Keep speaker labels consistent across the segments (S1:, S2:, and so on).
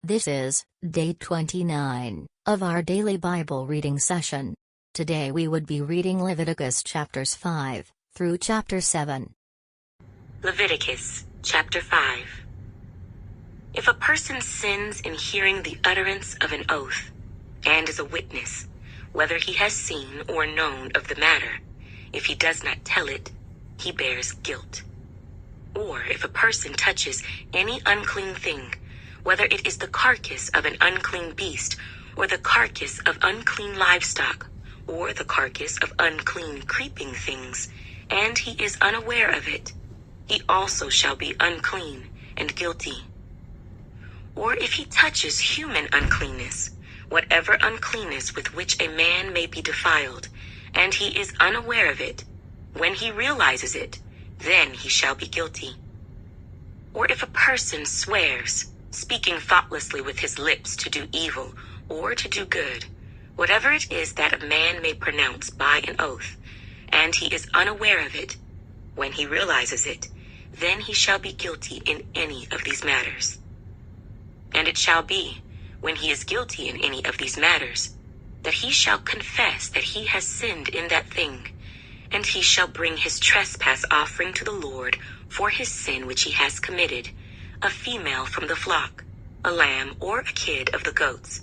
S1: This is day 29 of our daily Bible reading session. Today we would be reading Leviticus chapters 5 through chapter 7.
S2: Leviticus chapter 5. If a person sins in hearing the utterance of an oath, and is a witness, whether he has seen or known of the matter, if he does not tell it, he bears guilt. Or if a person touches any unclean thing, whether it is the carcass of an unclean beast, or the carcass of unclean livestock, or the carcass of unclean creeping things, and he is unaware of it, he also shall be unclean and guilty. Or if he touches human uncleanness, whatever uncleanness with which a man may be defiled, and he is unaware of it, when he realizes it, then he shall be guilty. Or if a person swears, speaking thoughtlessly with his lips to do evil or to do good, whatever it is that a man may pronounce by an oath, and he is unaware of it, when he realizes it, then he shall be guilty in any of these matters. And it shall be, when he is guilty in any of these matters, that he shall confess that he has sinned in that thing, and he shall bring his trespass offering to the Lord for his sin which he has committed, a female from the flock, a lamb or a kid of the goats,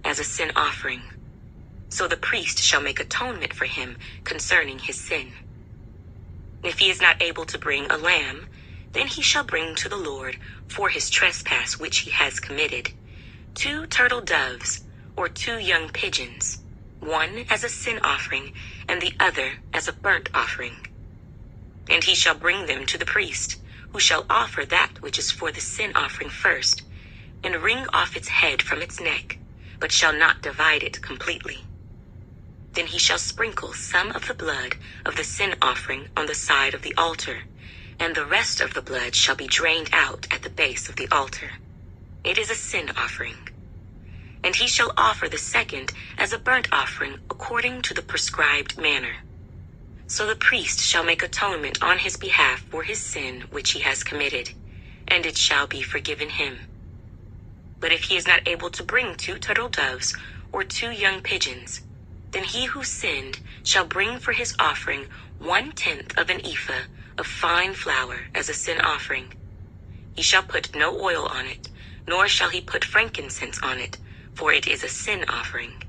S2: as a sin offering. So the priest shall make atonement for him concerning his sin. If he is not able to bring a lamb, then he shall bring to the Lord for his trespass which he has committed 2 turtle doves or 2 young pigeons, one as a sin offering and the other as a burnt offering. And he shall bring them to the priest, who shall offer that which is for the sin offering first, and wring off its head from its neck, but shall not divide it completely. Then he shall sprinkle some of the blood of the sin offering on the side of the altar, and the rest of the blood shall be drained out at the base of the altar. It is a sin offering. And he shall offer the second as a burnt offering according to the prescribed manner. So the priest shall make atonement on his behalf for his sin which he has committed, and it shall be forgiven him. But if he is not able to bring 2 turtle doves or 2 young pigeons, then he who sinned shall bring for his offering 1/10 of an ephah of fine flour as a sin offering. He shall put no oil on it, nor shall he put frankincense on it, for it is a sin offering.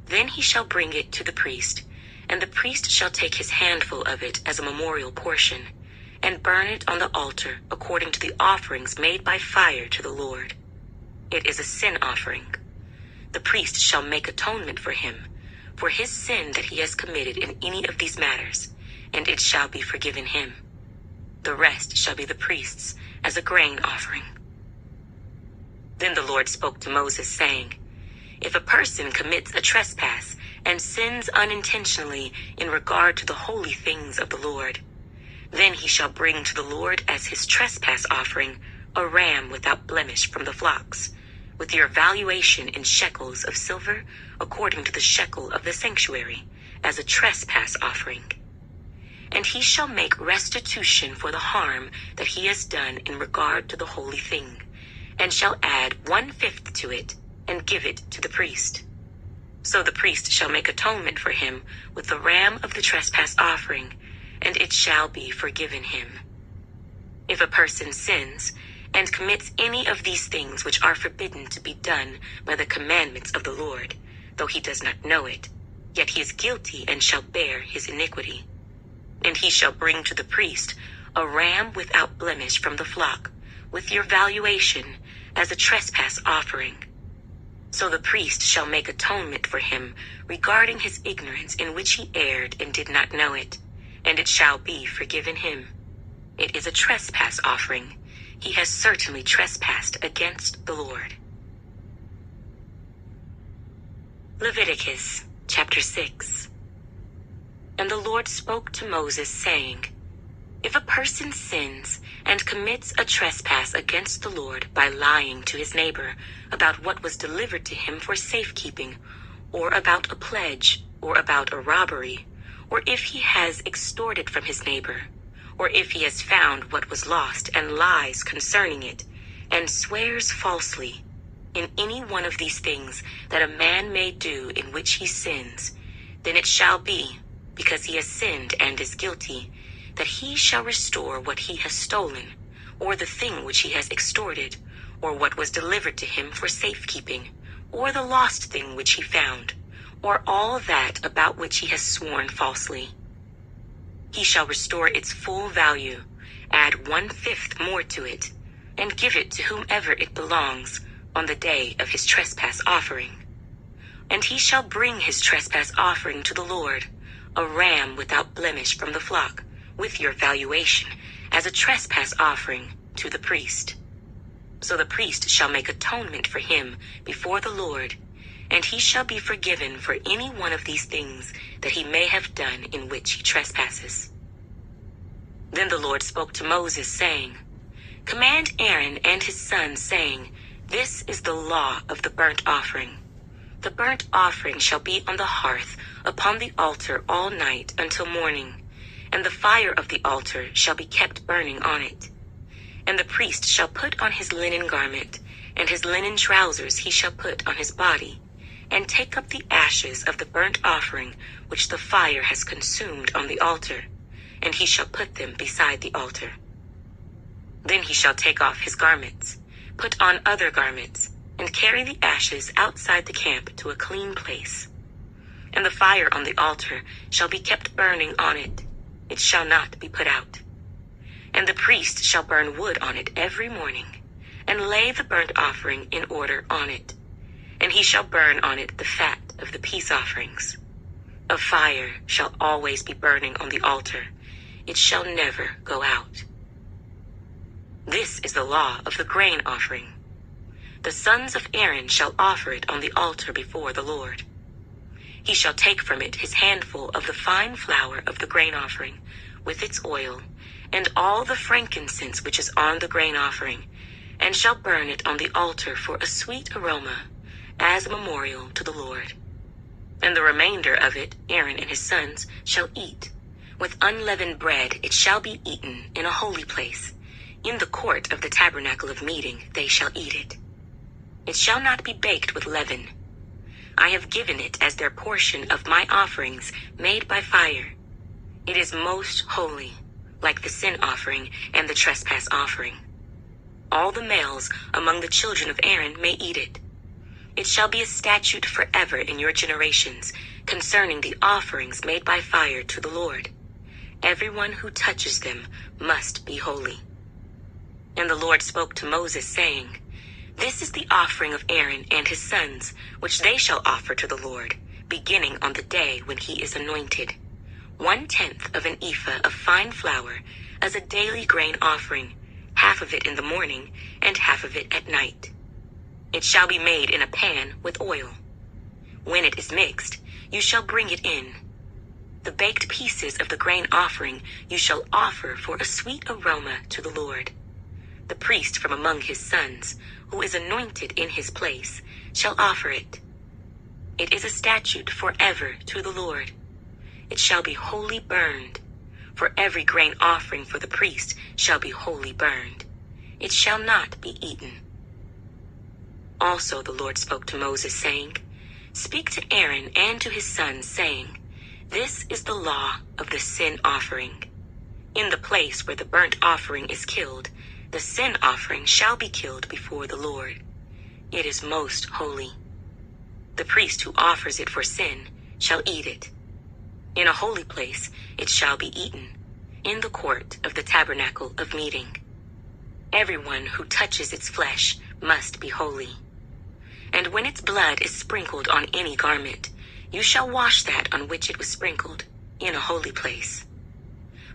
S2: Then he shall bring it to the priest, and the priest shall take his handful of it as a memorial portion, and burn it on the altar according to the offerings made by fire to the Lord. It is a sin offering. The priest shall make atonement for him, for his sin that he has committed in any of these matters, and it shall be forgiven him. The rest shall be the priest's as a grain offering. Then the Lord spoke to Moses, saying, If a person commits a trespass and sins unintentionally in regard to the holy things of the Lord, then he shall bring to the Lord as his trespass offering a ram without blemish from the flocks, with your valuation in shekels of silver according to the shekel of the sanctuary, as a trespass offering. And he shall make restitution for the harm that he has done in regard to the holy thing, and shall add 1/5 to it, and give it to the priest. So the priest shall make atonement for him with the ram of the trespass offering, and it shall be forgiven him. If a person sins, and commits any of these things which are forbidden to be done by the commandments of the Lord, though he does not know it, yet he is guilty and shall bear his iniquity. And he shall bring to the priest a ram without blemish from the flock, with your valuation, as a trespass offering. So the priest shall make atonement for him regarding his ignorance in which he erred and did not know it, and it shall be forgiven him. It is a trespass offering. He has certainly trespassed against the Lord. Leviticus chapter 6. And the Lord spoke to Moses, saying, If a person sins and commits a trespass against the Lord by lying to his neighbor about what was delivered to him for safekeeping, or about a pledge, or about a robbery, or if he has extorted from his neighbor, or if he has found what was lost and lies concerning it, and swears falsely, in any one of these things that a man may do in which he sins, then it shall be, because he has sinned and is guilty, that he shall restore what he has stolen, or the thing which he has extorted, or what was delivered to him for safekeeping, or the lost thing which he found, or all that about which he has sworn falsely. He shall restore its full value, add 1/5 more to it, and give it to whomever it belongs on the day of his trespass offering. And he shall bring his trespass offering to the Lord, a ram without blemish from the flock, with your valuation, as a trespass offering to the priest. So the priest shall make atonement for him before the Lord, and he shall be forgiven for any one of these things that he may have done in which he trespasses. Then the Lord spoke to Moses, saying, Command Aaron and his sons, saying, This is the law of the burnt offering. The burnt offering shall be on the hearth upon the altar all night until morning, and the fire of the altar shall be kept burning on it. And the priest shall put on his linen garment, and his linen trousers he shall put on his body, and take up the ashes of the burnt offering which the fire has consumed on the altar, and he shall put them beside the altar. Then he shall take off his garments, put on other garments, and carry the ashes outside the camp to a clean place. And the fire on the altar shall be kept burning on it. It shall not be put out. And the priest shall burn wood on it every morning, and lay the burnt offering in order on it. And he shall burn on it the fat of the peace offerings. A fire shall always be burning on the altar. It shall never go out. This is the law of the grain offering. The sons of Aaron shall offer it on the altar before the Lord. He shall take from it his handful of the fine flour of the grain offering, with its oil, and all the frankincense which is on the grain offering, and shall burn it on the altar for a sweet aroma, as a memorial to the Lord. And the remainder of it Aaron and his sons shall eat. With unleavened bread it shall be eaten in a holy place. In the court of the tabernacle of meeting they shall eat it. It shall not be baked with leaven. I have given it as their portion of my offerings made by fire. It is most holy, like the sin offering and the trespass offering. All the males among the children of Aaron may eat it. It shall be a statute forever in your generations concerning the offerings made by fire to the Lord. Everyone who touches them must be holy. And the Lord spoke to Moses, saying, This is the offering of Aaron and his sons, which they shall offer to the Lord, beginning on the day when he is anointed. 1/10 of an ephah of fine flour as a daily grain offering, half of it in the morning and half of it at night. It shall be made in a pan with oil. When it is mixed, you shall bring it in. The baked pieces of the grain offering you shall offer for a sweet aroma to the Lord. The priest from among his sons, who is anointed in his place, shall offer it. It is a statute forever to the Lord. It shall be wholly burned. For every grain offering for the priest shall be wholly burned. It shall not be eaten. Also the Lord spoke to Moses, saying, Speak to Aaron and to his sons, saying, This is the law of the sin offering. In the place where the burnt offering is killed, the sin offering shall be killed before the Lord. It is most holy. The priest who offers it for sin shall eat it. In a holy place it shall be eaten, in the court of the tabernacle of meeting. Everyone who touches its flesh must be holy. And when its blood is sprinkled on any garment, you shall wash that on which it was sprinkled, in a holy place.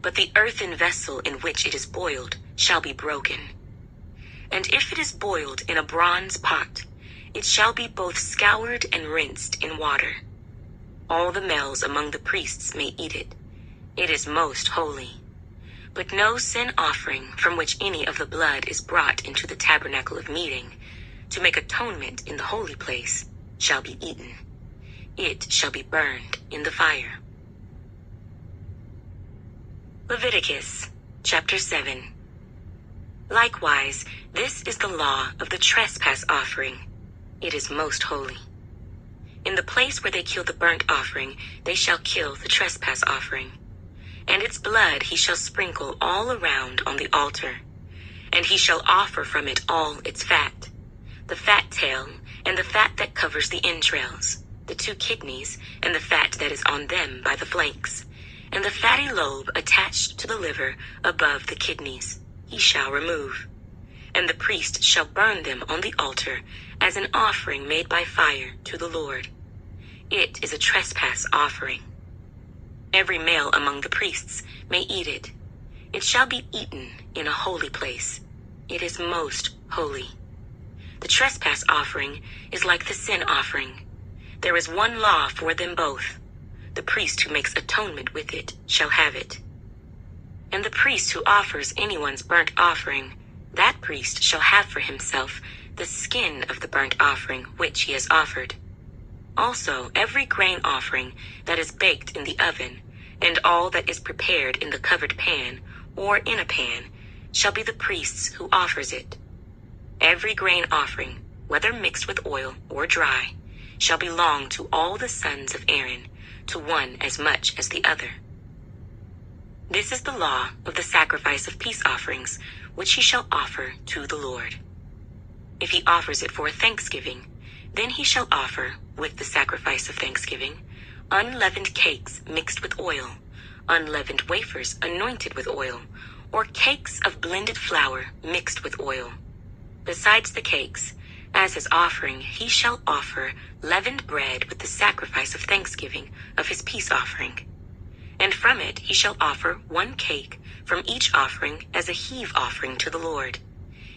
S2: But the earthen vessel in which it is boiled shall be broken. And if it is boiled in a bronze pot, it shall be both scoured and rinsed in water. All the males among the priests may eat it. It is most holy. But no sin offering from which any of the blood is brought into the tabernacle of meeting, to make atonement in the holy place, shall be eaten. It shall be burned in the fire. Leviticus Chapter 7. Likewise, this is the law of the trespass offering. it is most holy. In the place where they kill the burnt offering, they shall kill the trespass offering. And its blood he shall sprinkle all around on the altar. And he shall offer from it all its fat, the fat tail, and the fat that covers the entrails, the 2 kidneys, and the fat that is on them by the flanks, and the fatty lobe attached to the liver above the kidneys, he shall remove. And the priest shall burn them on the altar as an offering made by fire to the Lord. It is a trespass offering. Every male among the priests may eat it. It shall be eaten in a holy place. It is most holy. The trespass offering is like the sin offering. There is one law for them both. The priest who makes atonement with it shall have it. And the priest who offers anyone's burnt offering, that priest shall have for himself the skin of the burnt offering which he has offered. Also every grain offering that is baked in the oven, and all that is prepared in the covered pan, or in a pan, shall be the priest's who offers it. Every grain offering, whether mixed with oil or dry, shall belong to all the sons of Aaron, to one as much as the other. This is the law of the sacrifice of peace offerings, which he shall offer to the Lord. If he offers it for a thanksgiving, then he shall offer, with the sacrifice of thanksgiving, unleavened cakes mixed with oil, unleavened wafers anointed with oil, or cakes of blended flour mixed with oil. Besides the cakes, as his offering, he shall offer leavened bread with the sacrifice of thanksgiving of his peace offering. And from it he shall offer 1 cake from each offering as a heave offering to the Lord.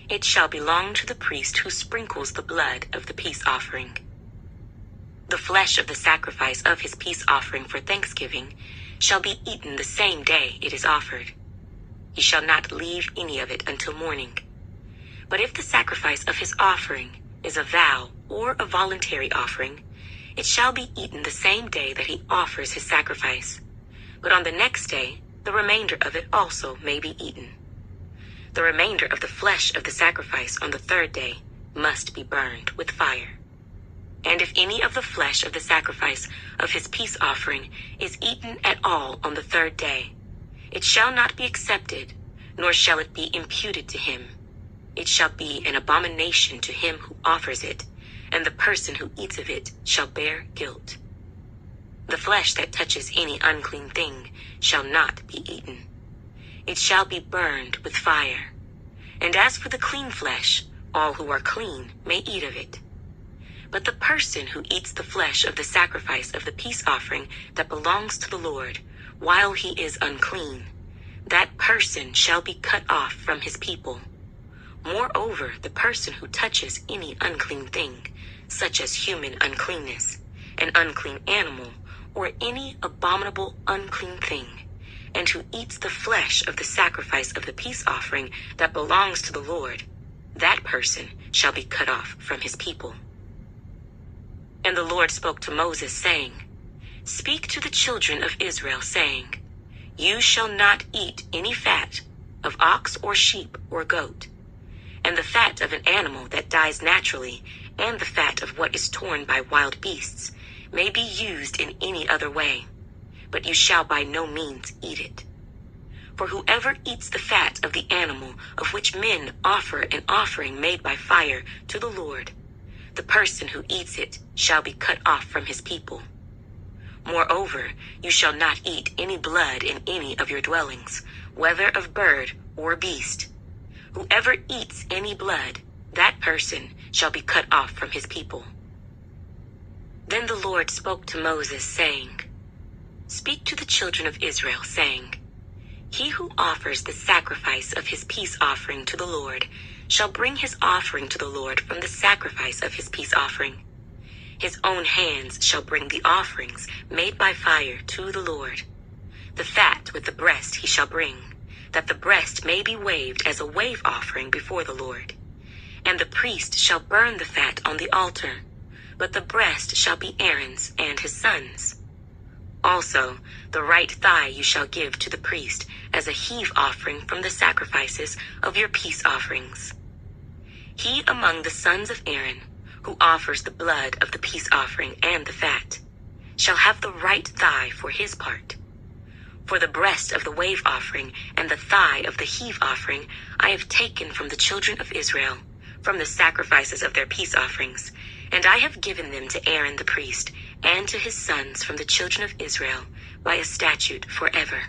S2: It shall belong to the priest who sprinkles the blood of the peace offering. The flesh of the sacrifice of his peace offering for thanksgiving shall be eaten the same day it is offered. He shall not leave any of it until morning. But if the sacrifice of his offering is a vow or a voluntary offering, it shall be eaten the same day that he offers his sacrifice. But on the next day, the remainder of it also may be eaten. The remainder of the flesh of the sacrifice on the 3rd day must be burned with fire. And if any of the flesh of the sacrifice of his peace offering is eaten at all on the 3rd day, it shall not be accepted, nor shall it be imputed to him. It shall be an abomination to him who offers it, and the person who eats of it shall bear guilt. The flesh that touches any unclean thing shall not be eaten. It shall be burned with fire. And as for the clean flesh, all who are clean may eat of it. But the person who eats the flesh of the sacrifice of the peace offering that belongs to the Lord, while he is unclean, that person shall be cut off from his people. Moreover, the person who touches any unclean thing, such as human uncleanness, an unclean animal, or any abominable unclean thing, and who eats the flesh of the sacrifice of the peace offering that belongs to the Lord, that person shall be cut off from his people. And the Lord spoke to Moses, saying, Speak to the children of Israel, saying, You shall not eat any fat of ox or sheep or goat, and the fat of an animal that dies naturally, and the fat of what is torn by wild beasts, may be used in any other way, but you shall by no means eat it. For whoever eats the fat of the animal of which men offer an offering made by fire to the Lord, the person who eats it shall be cut off from his people. Moreover, you shall not eat any blood in any of your dwellings, whether of bird or beast. Whoever eats any blood, that person shall be cut off from his people. Then the Lord spoke to Moses, saying, Speak to the children of Israel, saying, He who offers the sacrifice of his peace offering to the Lord shall bring his offering to the Lord from the sacrifice of his peace offering. His own hands shall bring the offerings made by fire to the Lord. The fat with the breast he shall bring, that the breast may be waved as a wave offering before the Lord. And the priest shall burn the fat on the altar, but the breast shall be Aaron's and his sons'. Also, the right thigh you shall give to the priest as a heave offering from the sacrifices of your peace offerings. He among the sons of Aaron, who offers the blood of the peace offering and the fat, shall have the right thigh for his part. For the breast of the wave offering and the thigh of the heave offering I have taken from the children of Israel, from the sacrifices of their peace offerings, and I have given them to Aaron the priest, and to his sons from the children of Israel, by a statute forever.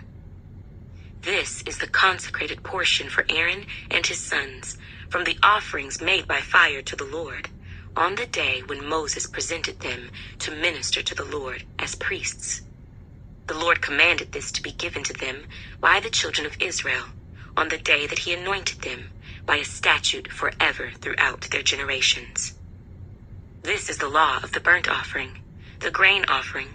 S2: This is the consecrated portion for Aaron and his sons, from the offerings made by fire to the Lord, on the day when Moses presented them to minister to the Lord as priests. The Lord commanded this to be given to them by the children of Israel, on the day that he anointed them, by a statute forever throughout their generations. This is the law of the burnt offering, the grain offering,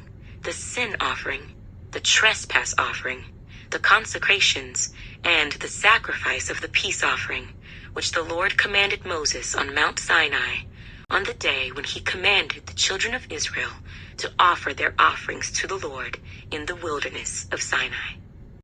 S2: the sin offering, the trespass offering, the consecrations, and the sacrifice of the peace offering, which the Lord commanded Moses on Mount Sinai, on the day when he commanded the children of Israel to offer their offerings to the Lord in the wilderness of Sinai.